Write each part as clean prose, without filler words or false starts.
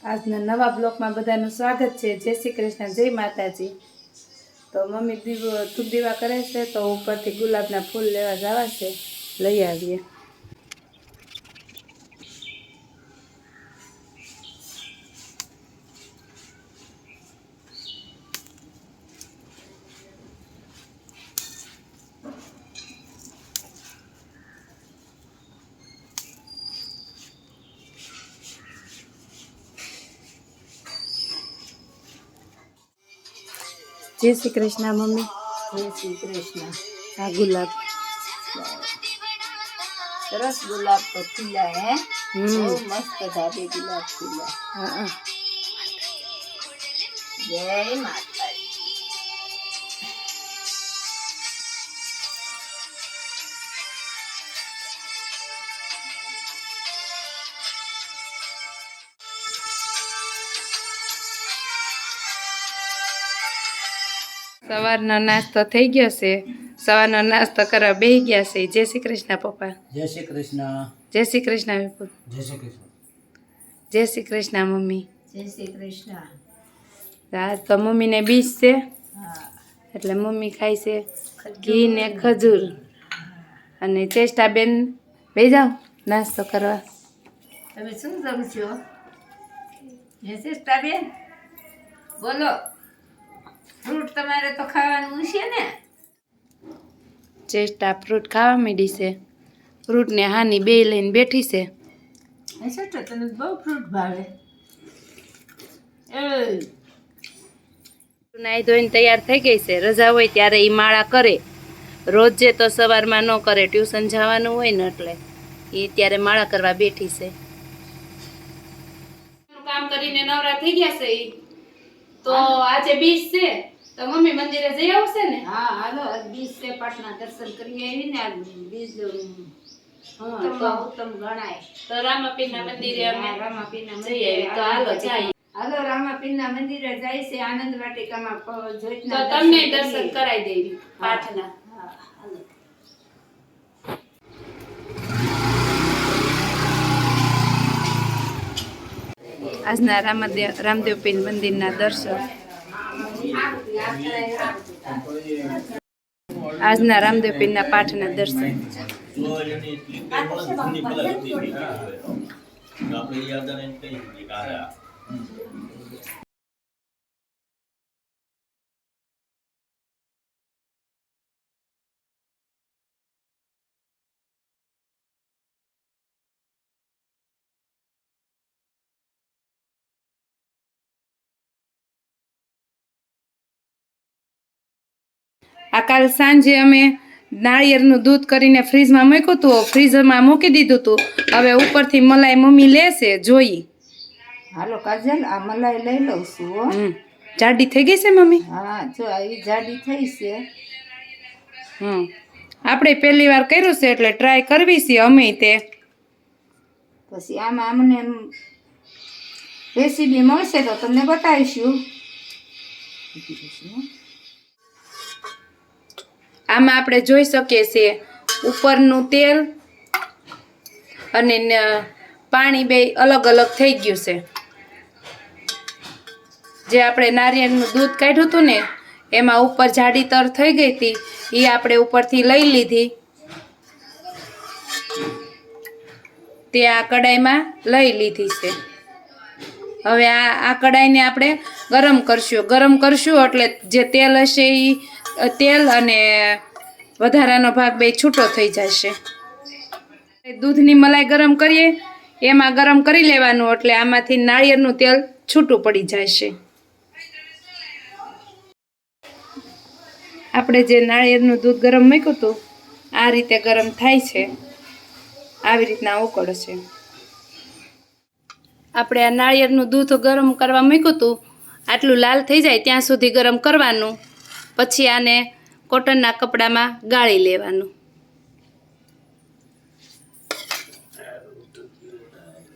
આજના નવા બ્લોકમાં બધાનું સ્વાગત છે। જય શ્રી કૃષ્ણ, જય માતાજી। તો મમ્મી ધૂપ દીવા કરે છે, તો ઉપરથી ગુલાબના ફૂલ લેવા જવા છે, લઈ આવીએ। जय श्री कृष्ण मम्मी। जय श्री कृष्ण। हाँ गुलाब सरस गुलाब तो खिला है। मस्त ढाबे गुलाब खिला। हाँ जय माता। સવારનો નાસ્તો થઈ ગયો છે। સવારનો નાસ્તો કરવા બેસી ગયા છે। જય શ્રી કૃષ્ણ પપ્પા। जय श्री कृष्ण। जय श्री कृष्ण विपुल। जय श्री कृष्ण। जय श्री कृष्ण मम्मी। जय श्री कृष्ण। आज तो मम्मी ने बीज से हाँ એટલે મમ્મી ખાય છે ઘી ને ખજૂર। અને ચેષ્ટાબેન બેસી જાઓ નાસ્તો કરવા। તમે શું જમો છો? જય ચેષ્ટાબેન બોલો। ફ્રૂટ તમારે તો ખાવાનું છે ને? ચેષ્ટા ફ્રૂટ ખાવા માંડી છે। ફ્રૂટ ને હાની બે લઈને બેઠી છે। ચેષ્ટા તને બહુ ફ્રૂટ ભાવે। નાઈ ધોઈને તૈયાર થઈ ગઈ છે। રજા હોય ત્યારે એ માળા કરે। રોજ જે તો સવારમાં ન કરે, ટ્યુશન જવાનું હોય ને એટલે એ ત્યારે માળા કરવા બેઠી છે। કામ કરીને નવરા થઈ ગયા છે ઈ। તો આજે બીજ છે તો મમ્મી મંદિરે જઈ આવશે ને? हाँ हालो आज 20 से पाटना दर्शन करिए ही ने आज 20 हाँ तो उत्तम गणाय। તો રામાપીરના મંદિરે અમે रामापीना જઈ આવી। તો હાલો જાય। હાલો રામાપીના મંદિરે જાય છે આનંદ વાટિકામાં તો જોઈતના તમને દર્શન કરાવી દેવી પાઠના। હા હાલો। આજના રામદેવ પીર મંદિરના દર્શન। આજના રામદેવ પીરના પાઠના દર્શન। આ કાલ સાંજે અમે નાળિયેરનું દૂધ કરીને ફ્રીજમાં મૂક્યું હતું। ફ્રીઝરમાં મૂકી દીધું હતું। હવે ઉપરથી મલાઈ મમ્મી લેશે, જોઈ। હાલો કાજલ આ મલાઈ લઈ લઉં છું હો। જાડી થઈ ગઈ છે મમ્મી? હા જો આ ઈ જાડી થઈ છે। આપણે પહેલી વાર કર્યું છે એટલે ટ્રાય કરવી છે અમે તે। પછી આમાં અમને રેસીપી મળશે તો તમને બતાવીશું। આમાં આપણે જોઈ શકીએ છીએ ઉપરનું તેલ અને પાણી બે અલગ અલગ થઈ ગયું છે। જે આપણે નારિયેળનું દૂધ કાઢ્યું હતું ને એમાં ઉપર જાડી તર થઈ ગઈ હતી, એ આપણે ઉપરથી લઈ લીધી। તે આ કડાઈમાં લઈ લીધી છે। હવે આ કડાઈને આપણે ગરમ કરશું। ગરમ કરશું એટલે જે તેલ હશે એ તેલ અને વધારાનો ભાગ બે છૂટો થઈ જશે। દૂધની મલાઈ ગરમ કરીએ એમાં ગરમ કરી લેવાનું એટલે આમાંથી નાળિયેરનું તેલ છૂટું પડી જશે। આપણે જે નાળિયેરનું દૂધ ગરમ મૂક્યું હતું આ રીતે ગરમ થાય છે। આવી રીતના ઉકળશે। આપણે આ નાળિયેરનું દૂધ ગરમ કરવા મૂક્યું હતું, આટલું લાલ થઈ જાય ત્યાં સુધી ગરમ કરવાનું। પછી આને કોટનના કપડામાં ગાળી લેવાનું।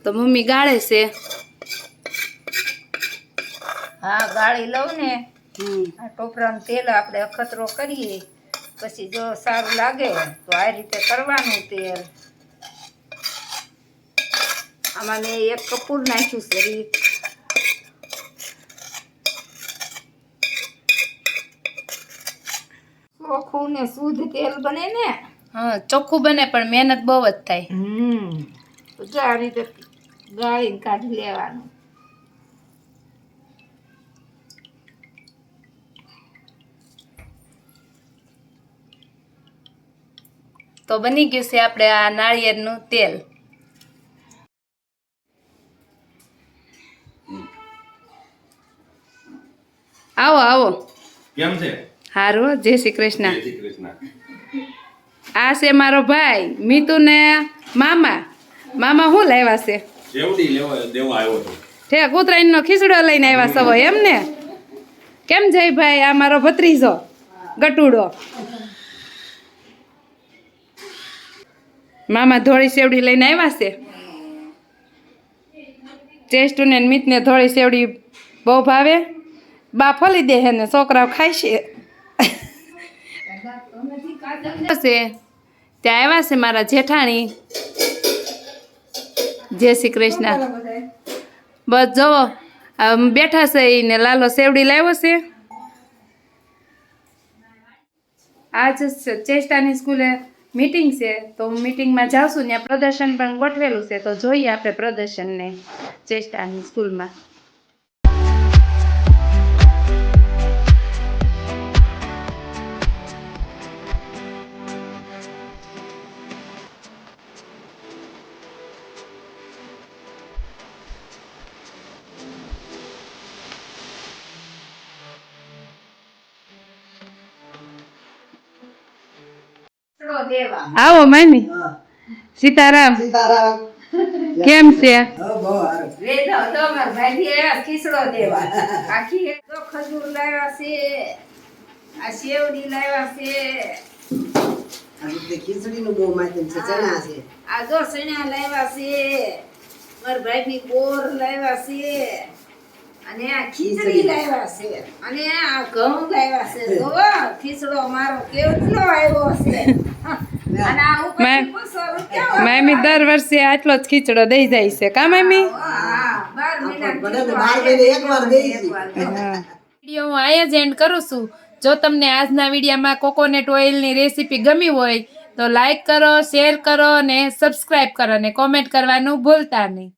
તો મમ્મી ગાળે છે। હા ગાળી લઉં ને આ ટોપરાનું તેલ આપણે અખતરો કરીએ પછી જો સારું લાગે તો આ રીતે કરવાનું તેલ। આમાં મેં એક કપૂર નાખ્યું છે રીત ચોખ્ખું ને શુદ્ધ તેલ બને ને. હા ચોખ્ખું બને પણ મહેનત બહુ જ થાય. તો જો આ રીતે ગાળીને કાઢી લેવાનું. તો બની ગયું છે આપણે આ નાળિયેરનું તેલ. આવો આવો. કેમ છે? હારું, જય શ્રી કૃષ્ણ. જય શ્રી કૃષ્ણ. આ છે મારો ભાઈ મીતુ ને મામા. મામા શું લાવ્યા છે? શેવડી દેવા આવ્યો હતો. ઠેક ઉત્તરાયણનો ખીચડો લઈને આવ્યા સવો એમ ને? કેમ જય ભાઈ? આ મારો ભત્રીજો ગટુડો. મામા ધોળી સેવડી લઈને આવ્યા છે. ચેસ્ટુ ને મિતને ધોળી સેવડી બહુ ભાવે. બા ફોલી દે હે ને છોકરાઓ ખાય છે. ત્યાં આવ્યા છે મારા જેઠાણી. જય શ્રી કૃષ્ણ. બસ જવો બેઠા છે ને લાલો સેવડી લાવ્યો છે. આજ ચેષ્ટાની સ્કૂલે મીટિંગ છે તો મીટિંગમાં જાઉં ત્યાં પ્રદર્શન પણ ગોઠવેલું છે તો જોઈએ આપણે પ્રદર્શનને ચેષ્ટાની સ્કૂલમાં. આવો મામી. સીતારામ. કેમ છે? ખીચડો દેવા આખી ખજૂર લાવ્યા છે, આ શેવડી લાવ્યા છે, ખીચડીનું બહુ માધ્યમ છે, ચણા છે. આ જો ચણા લાવ્યા છે, મારા ભાઈની બોર લાવ્યા છે, અને આ ખીચડી લાવ્યા છે, અને આ ઘઉં લાવ્યા છે. જો ખીચડો મારો કેવડો આવ્યો છે. અને આ ઉપર 200 રૂપિયા મામી દર વર્ષે આટલો જ ખીચડો દઈ જાય છે કા મામી? હા 12 મહિના એકવાર દઈ છે. વિડીયો હું અહીંયા જ એન્ડ કરું છું. જો તમને આજના વિડીયોમાં કોકોનટ ઓઇલની રેસીપી ગમી હોય તો લાઈક કરો, શેર કરો અને સબસ્ક્રાઈબ કરો અને કોમેન્ટ કરવાનું ભૂલતા નહીં.